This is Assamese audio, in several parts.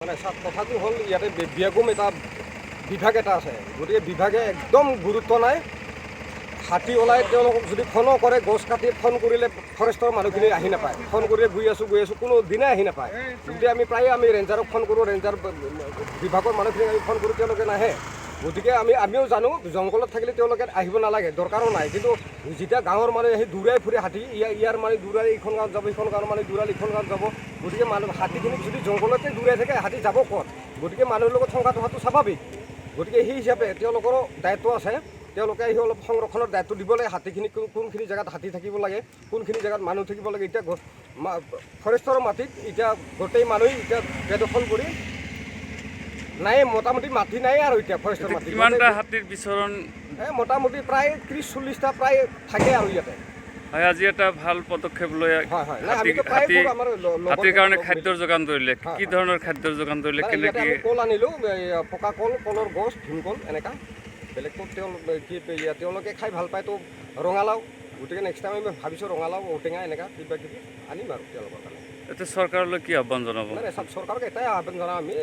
মানে কথাটো হ'ল ইয়াতে বিয়াগুম এটা বিভাগ এটা আছে, গতিকে বিভাগে একদম গুৰুত্ব নাই। হাতী ওলাই তেওঁলোকক যদি ফোনো কৰে, গছ কাটি ফোন কৰিলে ফৰেষ্টৰ মানুহখিনি আহি নাপায়। ফোন কৰিলে গৈ আছোঁ কোনো দিনাই আহি নাপায়। গতিকে আমি প্ৰায়ে ৰেঞ্জাৰক ফোন কৰোঁ, ৰেঞ্জাৰ বিভাগৰ মানুহখিনিক আমি ফোন কৰোঁ, তেওঁলোকে নাহে। গতিকে আমিও জানো জংঘলত থাকিলে তেওঁলোকে আহিব নালাগে, দৰকাৰো নাই। কিন্তু যেতিয়া গাঁৱৰ মানুহে আহি দৌৰাই ফুৰে হাতী, ইয়াৰ মানুহ দৌৰাই এইখন গাঁৱত যাব, এইখন গাঁৱৰ মানুহ দৌৰাই এইখন গাঁৱত যাব। গতিকে হাতীখিনিক যদি জংঘলতে দৌৰাই থাকে, হাতী যাব ক'ত? গতিকে মানুহৰ লগত সংঘাত হোৱাটো স্বাভাৱিক। গতিকে সেই হিচাপে তেওঁলোকৰো দায়িত্ব আছে। তেওঁলোকে আহি অলপ সংৰক্ষণৰ দায়িত্ব দিব লাগে। হাতীখিনি কোনখিনি জেগাত হাতী থাকিব লাগে, কোনখিনি জেগাত মানুহ থাকিব লাগে। এতিয়া ফৰেষ্টৰ মাটিত এতিয়া গোটেই মানুহ এতিয়া বেদখল কৰি নাই, মোটামুটি মাটি নাই আৰু এতিয়া ফৰেষ্টৰ মাটি। কিমানটা হাতীৰ বিচৰণ? মোটামুটি প্ৰায় 30-40টা প্ৰায় থাকে আৰু ইয়াতে। হয়, আজি এটা ভাল পদক্ষেপ লৈ হাতীৰ কাৰণে খাদ্যৰ যোগান ধৰিলে। কি ধৰণৰ খাদ্যৰ যোগান ধৰিলে? কেনেকৈ? কল আনিলোঁ, পকা কল, কলৰ গছ, ভীমকল এনেকা। বেলেগতো তেওঁলোকে খাই ভাল পায়তো ৰঙালাও। গতিকে নেক্সট টাইম আমি ভাবিছোঁ ৰঙালাও, ঔটেঙা এনেকা কিবা কিবি আনিম আৰু তেওঁলোকৰ কাৰণে। এতিয়া চৰকাৰলৈ কি আহ্বান জনাব? নাই, চৰকাৰক এটাই আহ্বান জনাওঁ আমি,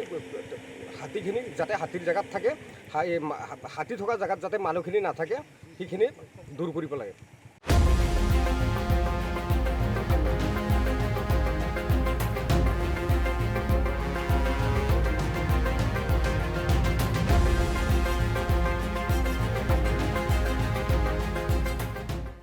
হাতীখিনি যাতে হাতীৰ জেগাত থাকে, হাতী থকা জেগাত যাতে মানুহখিনি নাথাকে, সেইখিনি দূৰ কৰিব লাগে।